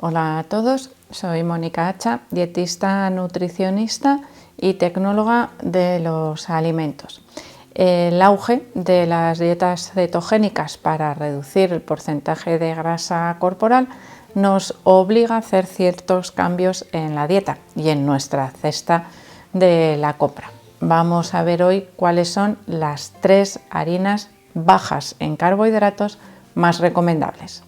Hola a todos, soy Mónica Hacha, dietista, nutricionista y tecnóloga de los alimentos. El auge de las dietas cetogénicas para reducir el porcentaje de grasa corporal nos obliga a hacer ciertos cambios en la dieta y en nuestra cesta de la compra. Vamos a ver hoy cuáles son las 3 harinas bajas en carbohidratos más recomendables.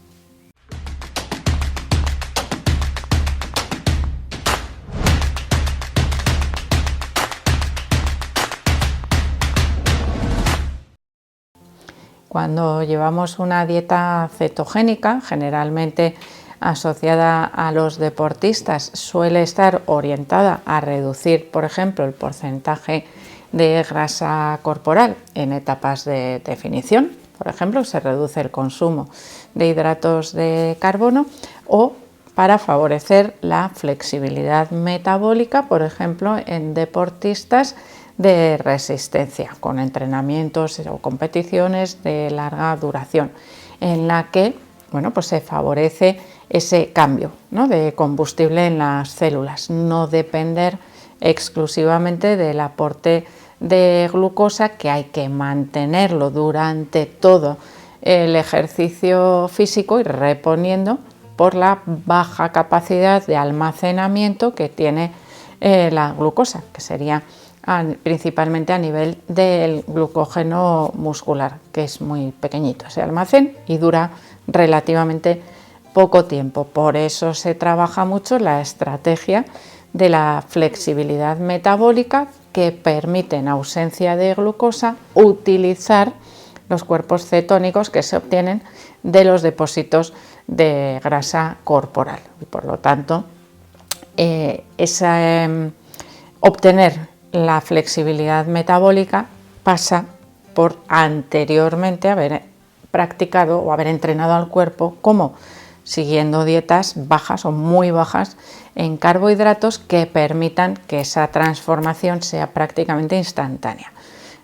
Cuando llevamos una dieta cetogénica, generalmente asociada a los deportistas, suele estar orientada a reducir, por ejemplo, el porcentaje de grasa corporal en etapas de definición. Por ejemplo, se reduce el consumo de hidratos de carbono o para favorecer la flexibilidad metabólica, por ejemplo, en deportistas de resistencia, con entrenamientos o competiciones de larga duración, en la que pues se favorece ese cambio, ¿no?, de combustible en las células, no depender exclusivamente del aporte de glucosa, que hay que mantenerlo durante todo el ejercicio físico y reponiendo por la baja capacidad de almacenamiento que tiene la glucosa, que sería principalmente a nivel del glucógeno muscular, que es muy pequeñito ese almacén y dura relativamente poco tiempo. Por eso se trabaja mucho la estrategia de la flexibilidad metabólica, que permite, en ausencia de glucosa, utilizar los cuerpos cetónicos que se obtienen de los depósitos de grasa corporal. Y por lo tanto, obtener la flexibilidad metabólica pasa por anteriormente haber practicado o haber entrenado al cuerpo como siguiendo dietas bajas o muy bajas en carbohidratos que permitan que esa transformación sea prácticamente instantánea.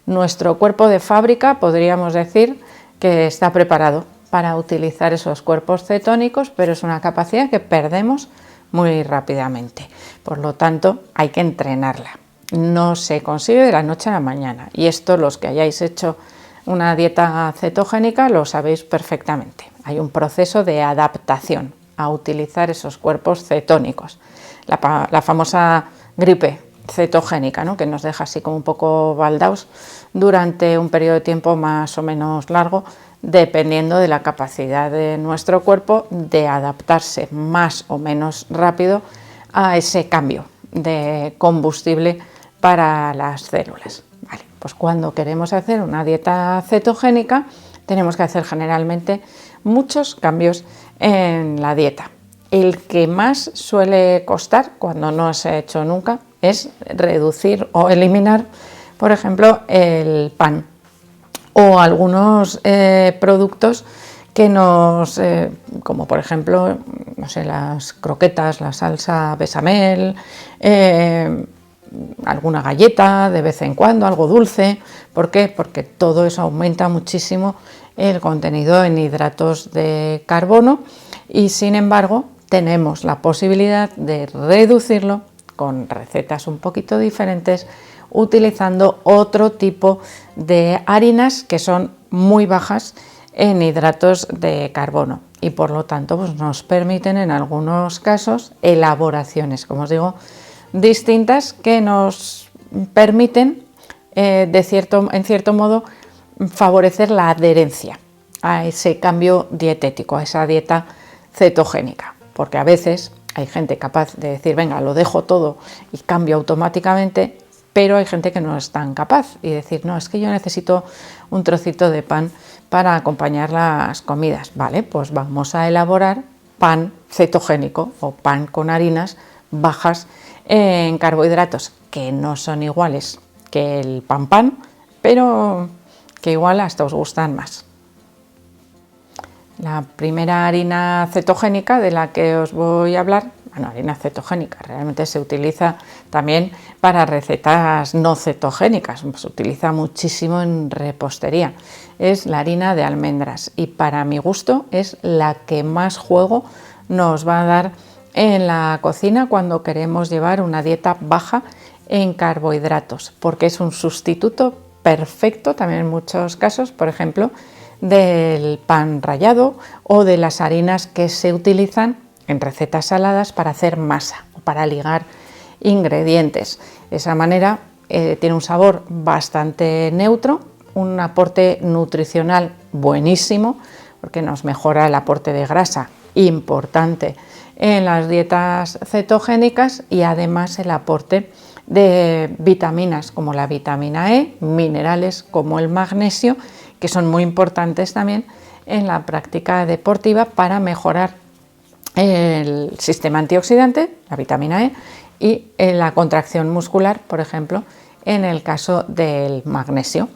Nuestro cuerpo de fábrica, podríamos decir, que está preparado para utilizar esos cuerpos cetónicos, pero es una capacidad que perdemos muy rápidamente. Por lo tanto, hay que entrenarla. No se consigue de la noche a la mañana, y esto, los que hayáis hecho una dieta cetogénica, lo sabéis perfectamente. Hay un proceso de adaptación a utilizar esos cuerpos cetónicos. La famosa gripe cetogénica, ¿no?, que nos deja así como un poco baldaos durante un periodo de tiempo más o menos largo, dependiendo de la capacidad de nuestro cuerpo de adaptarse más o menos rápido a ese cambio de combustible para las células. Vale, pues cuando queremos hacer una dieta cetogénica tenemos que hacer generalmente muchos cambios en la dieta. El que más suele costar, cuando no se ha hecho nunca, es reducir o eliminar, por ejemplo, el pan o algunos productos que como por ejemplo, no sé, las croquetas, la salsa bechamel, alguna galleta de vez en cuando, algo dulce. ¿Por qué? Porque todo eso aumenta muchísimo el contenido en hidratos de carbono y, sin embargo, tenemos la posibilidad de reducirlo con recetas un poquito diferentes, utilizando otro tipo de harinas que son muy bajas en hidratos de carbono y, por lo tanto, pues nos permiten en algunos casos elaboraciones, como os digo, distintas, que nos permiten en cierto modo favorecer la adherencia a ese cambio dietético, a esa dieta cetogénica, porque a veces hay gente capaz de decir, venga, lo dejo todo y cambio automáticamente, pero hay gente que no es tan capaz y decir, no, es que yo necesito un trocito de pan para acompañar las comidas. Vale, pues vamos a elaborar pan cetogénico o pan con harinas bajas en carbohidratos, que no son iguales que el pan, pero que igual hasta os gustan más. La primera harina cetogénica de la que os voy a hablar, harina cetogénica, realmente se utiliza también para recetas no cetogénicas, se utiliza muchísimo en repostería, es la harina de almendras y para mi gusto es la que más juego nos va a dar en la cocina cuando queremos llevar una dieta baja en carbohidratos, porque es un sustituto perfecto también en muchos casos, por ejemplo, del pan rallado o de las harinas que se utilizan en recetas saladas para hacer masa o para ligar ingredientes. De esa manera tiene un sabor bastante neutro, un aporte nutricional buenísimo, porque nos mejora el aporte de grasa importante en las dietas cetogénicas y además el aporte de vitaminas como la vitamina E, minerales como el magnesio, que son muy importantes también en la práctica deportiva para mejorar el sistema antioxidante, la vitamina E, y en la contracción muscular, por ejemplo, en el caso del magnesio.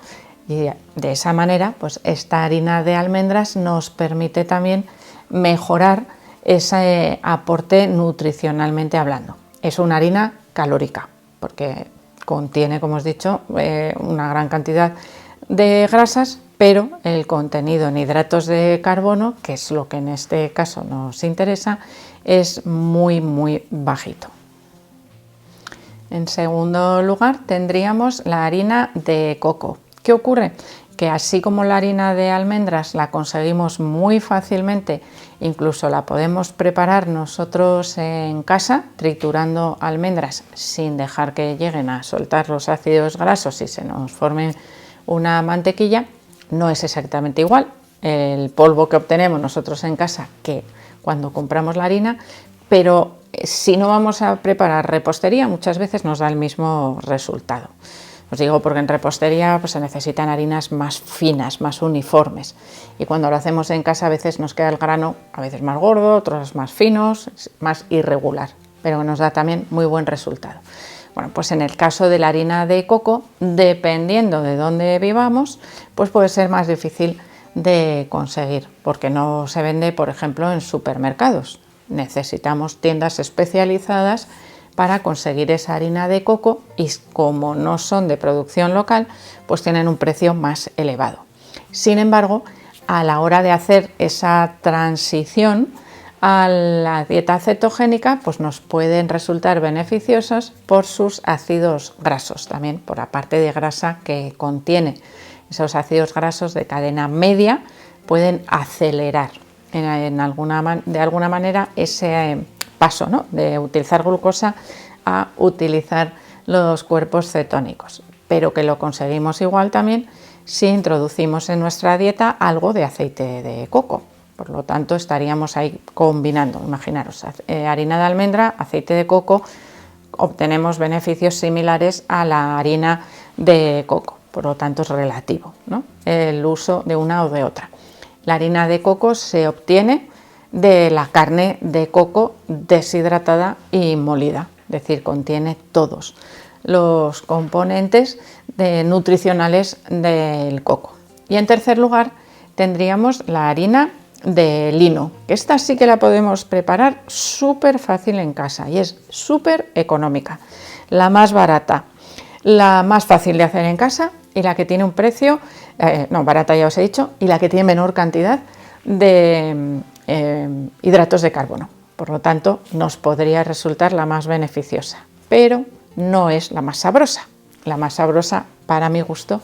Y de esa manera, pues esta harina de almendras nos permite también mejorar ese aporte nutricionalmente hablando. Es una harina calórica, porque contiene, como os he dicho, una gran cantidad de grasas, pero el contenido en hidratos de carbono, que es lo que en este caso nos interesa, es muy bajito. En segundo lugar tendríamos la harina de coco. ¿Qué ocurre? Que así como la harina de almendras la conseguimos muy fácilmente, incluso la podemos preparar nosotros en casa, triturando almendras sin dejar que lleguen a soltar los ácidos grasos y se nos forme una mantequilla, no es exactamente igual el polvo que obtenemos nosotros en casa que cuando compramos la harina, pero si no vamos a preparar repostería muchas veces nos da el mismo resultado. Os digo porque en repostería pues, se necesitan harinas más finas, más uniformes, y cuando lo hacemos en casa a veces nos queda el grano a veces más gordo, otros más finos, más irregular, pero nos da también muy buen resultado. Bueno, pues en el caso de la harina de coco, dependiendo de dónde vivamos, pues puede ser más difícil de conseguir, porque no se vende, por ejemplo, en supermercados. Necesitamos tiendas especializadas para conseguir esa harina de coco y como no son de producción local, pues tienen un precio más elevado. Sin embargo, a la hora de hacer esa transición a la dieta cetogénica, pues nos pueden resultar beneficiosas por sus ácidos grasos, también por la parte de grasa que contiene. Esos ácidos grasos de cadena media pueden acelerar de alguna manera ese paso, ¿no?, de utilizar glucosa a utilizar los cuerpos cetónicos, pero que lo conseguimos igual también si introducimos en nuestra dieta algo de aceite de coco. Por lo tanto, estaríamos ahí combinando, imaginaros, harina de almendra, aceite de coco, obtenemos beneficios similares a la harina de coco, por lo tanto es relativo, ¿no?, el uso de una o de otra. La harina de coco se obtiene de la carne de coco deshidratada y molida, es decir, contiene todos los componentes nutricionales del coco. Y en tercer lugar tendríamos la harina de lino, que esta sí que la podemos preparar súper fácil en casa y es súper económica, la más barata, la más fácil de hacer en casa y la que tiene un precio, barata ya os he dicho, y la que tiene menor cantidad de hidratos de carbono. Por lo tanto, nos podría resultar la más beneficiosa, pero no es la más sabrosa. La más sabrosa, para mi gusto,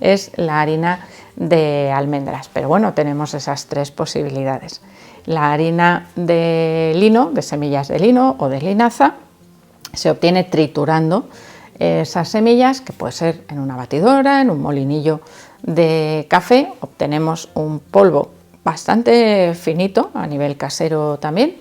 es la harina de almendras. Pero bueno, tenemos esas tres posibilidades. La harina de lino, de semillas de lino o de linaza, se obtiene triturando esas semillas, que puede ser en una batidora, en un molinillo de café. Obtenemos un polvo bastante finito, a nivel casero también,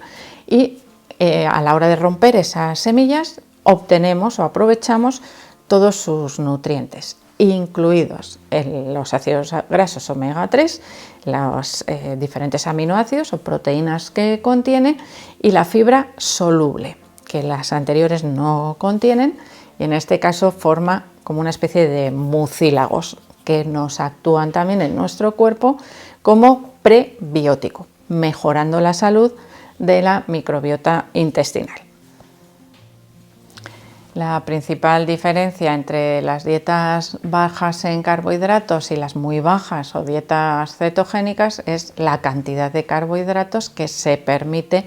y a la hora de romper esas semillas obtenemos o aprovechamos todos sus nutrientes, incluidos los ácidos grasos omega 3, los diferentes aminoácidos o proteínas que contiene y la fibra soluble, que las anteriores no contienen, y en este caso forma como una especie de mucílagos que nos actúan también en nuestro cuerpo como prebiótico, mejorando la salud de la microbiota intestinal. La principal diferencia entre las dietas bajas en carbohidratos y las muy bajas o dietas cetogénicas es la cantidad de carbohidratos que se permite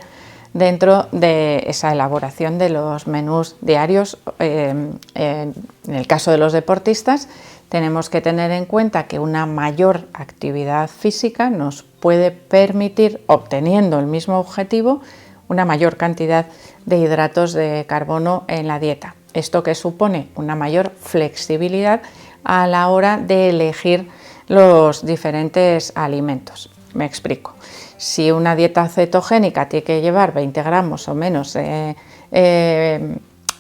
dentro de esa elaboración de los menús diarios. En el caso de los deportistas, tenemos que tener en cuenta que una mayor actividad física nos puede permitir, obteniendo el mismo objetivo, una mayor cantidad de hidratos de carbono en la dieta. Esto que supone una mayor flexibilidad a la hora de elegir los diferentes alimentos. Me explico. Si una dieta cetogénica tiene que llevar 20 gramos o menos de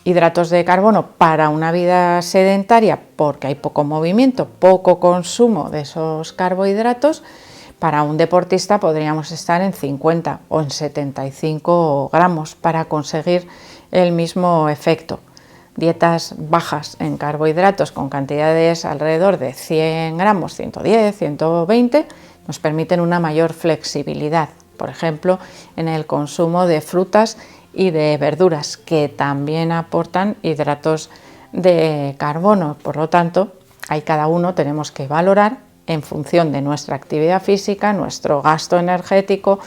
hidratos de carbono para una vida sedentaria, porque hay poco movimiento, poco consumo de esos carbohidratos, para un deportista podríamos estar en 50 o en 75 gramos para conseguir el mismo efecto. Dietas bajas en carbohidratos con cantidades alrededor de 100 gramos, 110, 120, nos permiten una mayor flexibilidad, por ejemplo, en el consumo de frutas y de verduras, que también aportan hidratos de carbono. Por lo tanto, ahí cada uno tenemos que valorar en función de nuestra actividad física, nuestro gasto energético,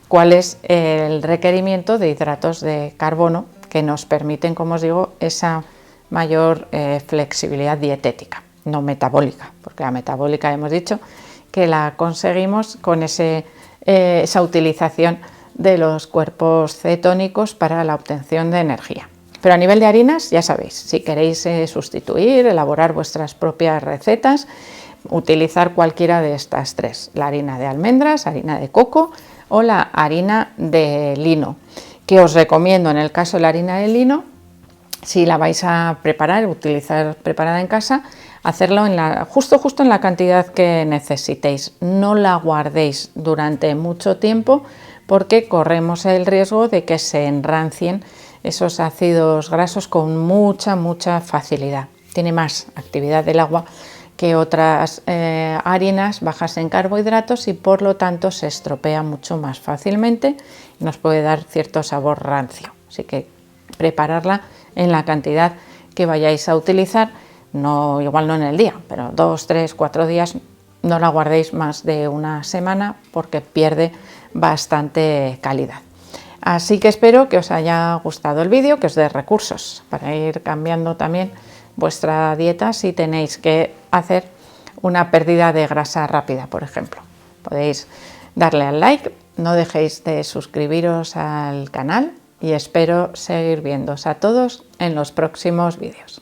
cuál es el requerimiento de hidratos de carbono que nos permiten, como os digo, esa mayor flexibilidad dietética, no metabólica, porque la metabólica hemos dicho que la conseguimos con esa utilización de los cuerpos cetónicos para la obtención de energía. Pero a nivel de harinas, ya sabéis, si queréis sustituir, elaborar vuestras propias recetas, utilizar cualquiera de estas tres: la harina de almendras, harina de coco o la harina de lino, que os recomiendo en el caso de la harina de lino, si la vais a preparar, utilizar preparada en casa, hacerlo justo en la cantidad que necesitéis. No la guardéis durante mucho tiempo porque corremos el riesgo de que se enrancien esos ácidos grasos con mucha facilidad. Tiene más actividad del agua que otras harinas bajas en carbohidratos y por lo tanto se estropea mucho más fácilmente y nos puede dar cierto sabor rancio. Así que prepararla en la cantidad que vayáis a utilizar, igual no en el día, pero 2, 3, 4 días, no la guardéis más de una semana porque pierde bastante calidad. Así que espero que os haya gustado el vídeo, que os dé recursos para ir cambiando también vuestra dieta si tenéis que hacer una pérdida de grasa rápida, por ejemplo. Podéis darle al like, no dejéis de suscribiros al canal y espero seguir viéndoos a todos en los próximos vídeos.